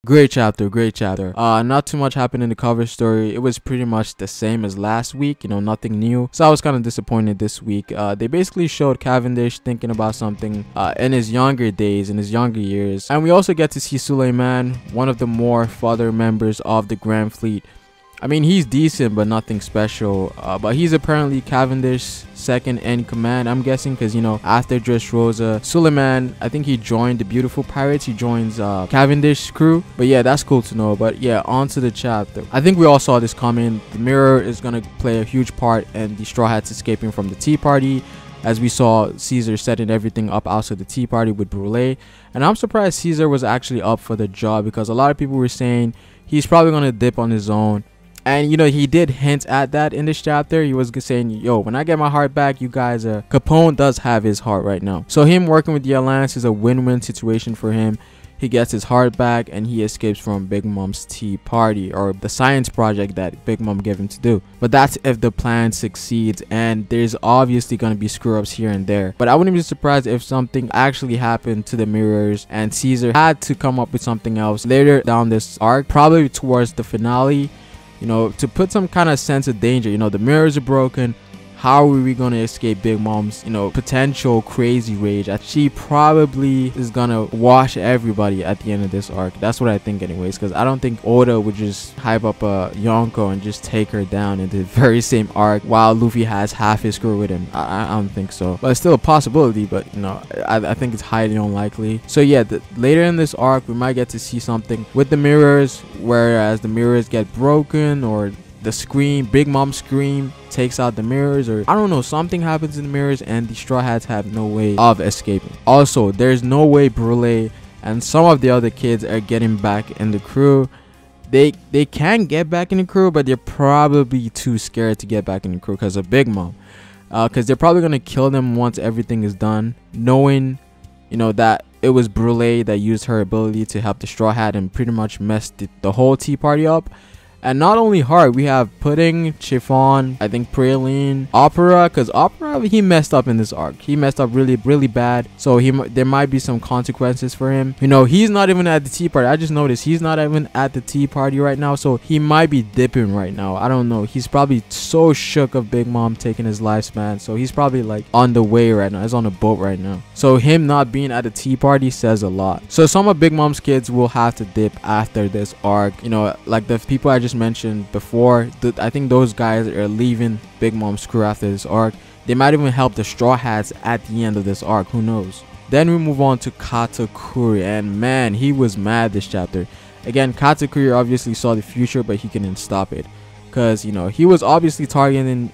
Great chapter, great chapter. Not too much happened in the cover story. It was pretty much the same as last week, you know, nothing new. So I was kind of disappointed this week. They basically showed Cavendish thinking about something in his younger days, in his younger years. And we also get to see Sulaiman, one of the more further members of the Grand Fleet. I mean, he's decent, but nothing special. But he's apparently Cavendish's second in command, I'm guessing, because, you know, after Dressrosa, Sulaiman, I think he joined the Beautiful Pirates. He joins Cavendish's crew. But yeah, that's cool to know. But yeah, on to the chapter. I think we all saw this coming. The mirror is going to play a huge part in the Straw Hats escaping from the Tea Party, as we saw Caesar setting everything up outside the Tea Party with Brule. And I'm surprised Caesar was actually up for the job, because a lot of people were saying he's probably going to dip on his own. And, you know, he did hint at that in this chapter. He was saying, yo, when I get my heart back, you guys Capone does have his heart right now. So him working with the Alliance is a win-win situation for him. He gets his heart back and he escapes from Big Mom's Tea Party, or the science project that Big Mom gave him to do. But that's if the plan succeeds, and there's obviously going to be screw-ups here and there. But I wouldn't be surprised if something actually happened to the mirrors and Caesar had to come up with something else later down this arc, probably towards the finale. You know, to put some kind of sense of danger. You know, the mirrors are broken. How are we going to escape Big Mom's, you know, potential crazy rage? She probably is going to wash everybody at the end of this arc. That's what I think anyways, because I don't think Oda would just hype up a Yonko and just take her down in the very same arc while Luffy has half his crew with him. I don't think so. But it's still a possibility, but, you know, I think it's highly unlikely. So yeah, later in this arc, we might get to see something with the mirrors, whereas the mirrors get broken, or the scream, Big Mom scream takes out the mirrors, or I don't know, something happens in the mirrors and the Straw Hats have no way of escaping. Also, there's no way Brule and some of the other kids are getting back in the crew. They can get back in the crew, but they're probably too scared to get back in the crew because of Big Mom, because they're probably gonna kill them once everything is done, knowing, you know, that it was Brule that used her ability to help the Straw Hat and pretty much messed the whole Tea Party up. And not only her, we have Pudding, Chiffon, I think Praline, Opera, because Opera, he messed up in this arc. He messed up really, really bad. So there might be some consequences for him. You know, he's not even at the Tea Party. I just noticed he's not even at the Tea Party right now. So he might be dipping right now. I don't know. He's probably so shook of Big Mom taking his lifespan. So he's probably like on the way right now. He's on a boat right now. So him not being at the Tea Party says a lot. So some of Big Mom's kids will have to dip after this arc. You know, like the people I just mentioned before, I think those guys are leaving Big Mom's crew after this arc. They might even help the Straw Hats at the end of this arc, who knows. Then we move on to Katakuri, and man, he was mad this chapter. Again, Katakuri obviously saw the future, but he couldn't stop it, because, you know, he was obviously targeting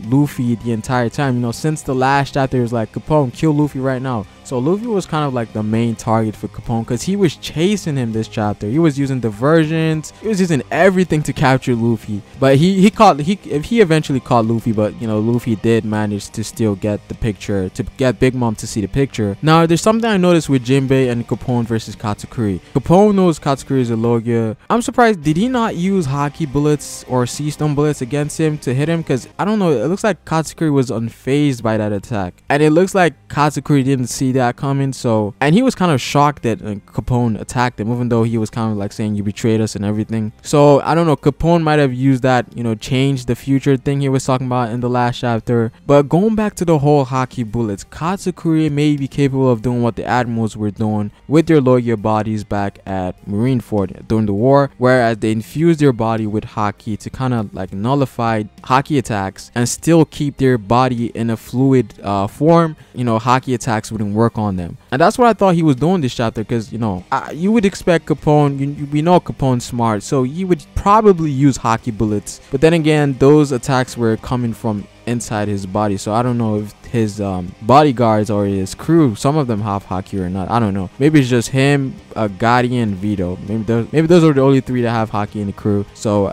Luffy the entire time. You know, since the last chapter, it was like, Capone, kill Luffy right now. So Luffy was kind of like the main target for Capone, because he was chasing him this chapter. He was using diversions. He was using everything to capture Luffy. But he eventually caught Luffy, but, you know, Luffy did manage to still get the picture, to get Big Mom to see the picture. Now, there's something I noticed with Jinbei and Capone versus Katakuri. Capone knows Katakuri is a Logia. I'm surprised, did he not use Haki bullets or Sea Stone bullets against him to hit him? Because, I don't know, it looks like Katakuri was unfazed by that attack. And it looks like Katakuri didn't see that coming. So, and he was kind of shocked that Capone attacked him, even though he was kind of like saying you betrayed us and everything. So I don't know, Capone might have used that, you know, change the future thing he was talking about in the last chapter. But going back to the whole Haki bullets, Katakuri may be capable of doing what the admirals were doing with their Logia bodies back at Marineford during the war, whereas they infused their body with Haki to kind of like nullify Haki attacks and still keep their body in a fluid form. You know, Haki attacks wouldn't work on them. And that's what I thought he was doing this chapter, because, you know, you would expect Capone, we know Capone's smart, so he would probably use Haki bullets. But then again, those attacks were coming from inside his body, so I don't know if his bodyguards or his crew, some of them have Haki or not. I don't know. Maybe it's just him, Gotti, and Vito. Maybe those are the only three that have Haki in the crew. So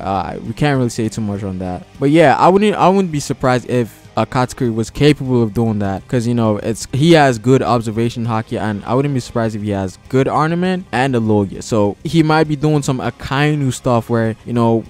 we can't really say too much on that. But yeah, I wouldn't be surprised if Katakuri was capable of doing that, because, you know, he has good observation Haki, and I wouldn't be surprised if he has good ornament and a Logia. So he might be doing some Akainu stuff where, you know,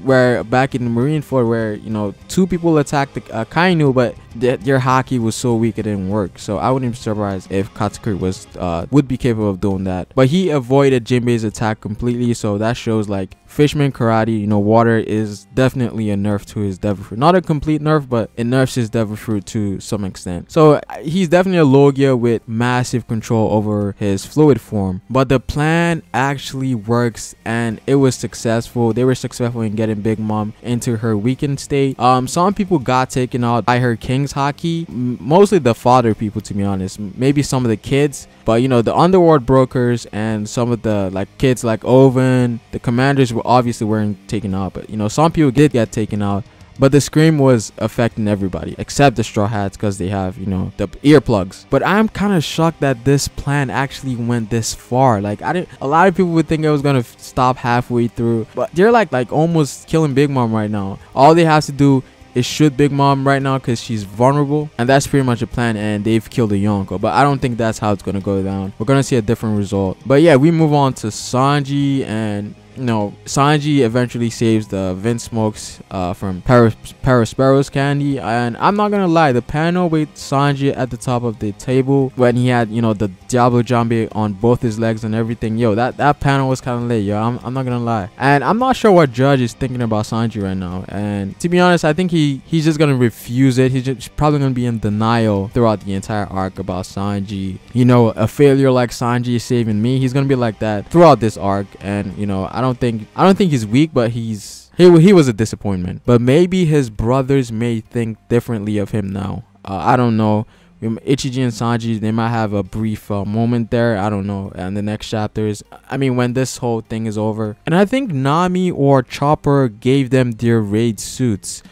where back in Marineford, where, you know, two people attacked the Akainu, but their haki was so weak it didn't work. So I wouldn't be surprised if Katakuri was would be capable of doing that. But he avoided Jinbei's attack completely, so that shows like Fishman karate, you know, water is definitely a nerf to his devil fruit. Not a complete nerf, but it nerfs his devil fruit to some extent. So he's definitely a Logia with massive control over his fluid form. But the plan actually works and it was successful. They were successful in getting Big Mom into her weakened state. Some people got taken out by her King's haki, mostly the father people, to be honest. Maybe some of the kids, but you know, the underworld brokers and some of the like kids like Oven, the commanders obviously weren't taken out, but you know, some people did get taken out. But the scream was affecting everybody except the Straw Hats because they have, you know, the earplugs. But I'm kind of shocked that this plan actually went this far. Like, a lot of people would think it was gonna stop halfway through, but they're like almost killing Big Mom right now. All they have to do is shoot Big Mom right now because she's vulnerable, and that's pretty much a plan, and they've killed a Yonko. But I don't think that's how it's gonna go down. We're gonna see a different result. But yeah, we move on to Sanji, and you know, Sanji eventually saves the Vince Smokes from FerroSpace's candy. And I'm not gonna lie, the panel with Sanji at the top of the table when he had, you know, the Diablo Jambe on both his legs and everything, yo, that panel was kind of lit, yo. I'm not gonna lie. And I'm not sure what Judge is thinking about Sanji right now, and to be honest, I think he's just gonna refuse it. He's just probably gonna be in denial throughout the entire arc about Sanji. You know, a failure like Sanji is saving me. He's gonna be like that throughout this arc. And you know, I don't think he's weak, but he was a disappointment. But maybe his brothers may think differently of him now. I don't know. Ichiji and Sanji, they might have a brief moment there. I don't know. And the next chapters, I mean, when this whole thing is over. And I think Nami or Chopper gave them their raid suits.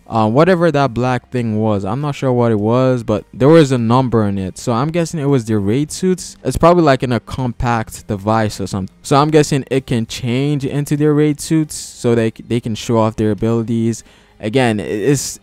Whatever that black thing was, I'm not sure what it was, but there was a number in it, so I'm guessing it was their raid suits. It's probably like in a compact device or something, so I'm guessing it can change into their raid suits so they can show off their abilities. Again, it's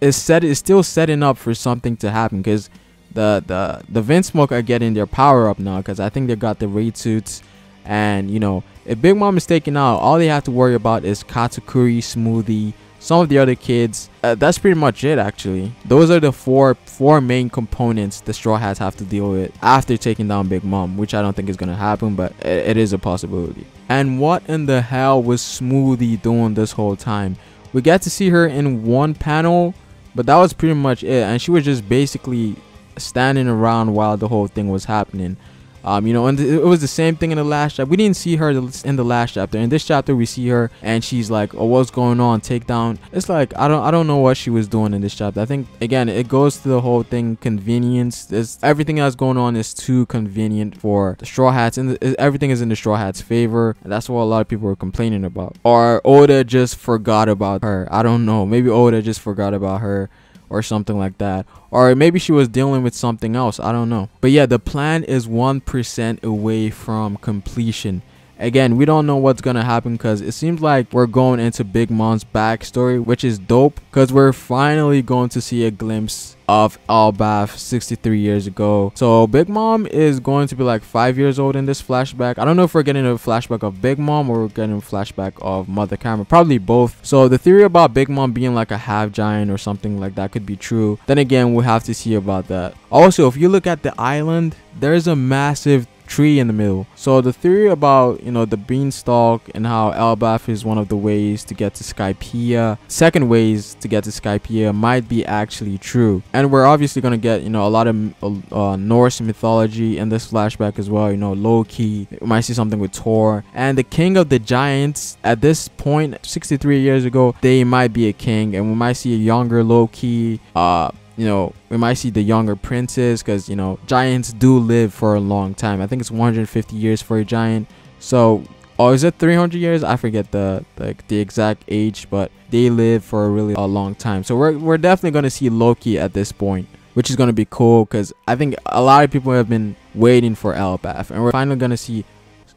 still setting up for something to happen, because the Vince Smoke are getting their power up now, because I think they got the raid suits. And you know, if Big Mom is taken out, all they have to worry about is Katakuri, Smoothie, some of the other kids. That's pretty much it, actually. Those are the four main components the Straw Hats have to deal with after taking down Big Mom, which I don't think is gonna happen, but it is a possibility. And what in the hell was Smoothie doing this whole time? We got to see her in one panel, but that was pretty much it, and she was just basically standing around while the whole thing was happening. You know, and it was the same thing in the last chapter. We didn't see her in the last chapter. In this chapter, we see her and she's like, oh, what's going on? Take down. It's like, I don't know what she was doing in this chapter. I think, again, it goes to the whole thing, convenience. Everything that's going on is too convenient for the Straw Hats, and everything is in the Straw Hats' favor. And that's what a lot of people were complaining about. Or Oda just forgot about her. I don't know. Maybe Oda just forgot about her, or something like that, or maybe she was dealing with something else. I don't know. But yeah, the plan is 1% away from completion. Again, we don't know what's gonna happen, because it seems like we're going into Big Mom's backstory, which is dope, because we're finally going to see a glimpse of Elbaf 63 years ago. So Big Mom is going to be like 5 years old in this flashback. I don't know if we're getting a flashback of Big Mom or we're getting a flashback of Mother Camera. Probably both. So the theory about Big Mom being like a half giant or something like that could be true. Then again, we'll have to see about that. Also, if you look at the island, there's a massive tree in the middle. So the theory about, you know, the beanstalk and how Elbaf is one of the ways to get to Skypiea, second ways to get to Skypiea, might be actually true. And we're obviously gonna get, you know, a lot of Norse mythology in this flashback as well. You know, Loki, we might see something with Thor, and the king of the giants at this point 63 years ago, they might be a king, and we might see a younger Loki. You know, we might see the younger princes, because, you know, giants do live for a long time. I think it's 150 years for a giant. So, oh, is it 300 years? I forget the exact age, but they live for a really long time. So we're definitely going to see Loki at this point, which is going to be cool, because I think a lot of people have been waiting for Elbaf, and we're finally going to see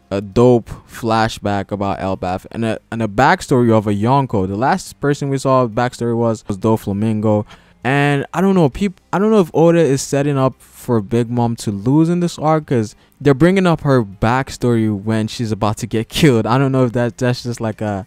a dope flashback about Elbaf and a backstory of a Yonko. The last person we saw backstory was Doflamingo. And I don't know, I don't know if Oda is setting up for Big Mom to lose in this arc, because they're bringing up her backstory when she's about to get killed. I don't know if that's just like a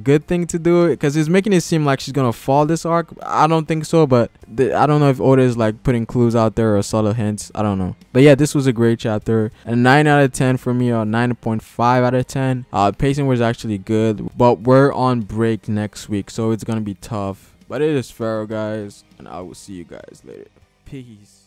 good thing to do, because it's making it seem like she's gonna fall this arc. I don't think so, but I don't know if Oda is like putting clues out there or subtle hints. I don't know. But yeah, this was a great chapter. A 9 out of 10 for me, or 9.5 out of 10. Pacing was actually good, but we're on break next week, so it's gonna be tough. But it is Pharaoh, guys, and I will see you guys later. Peace.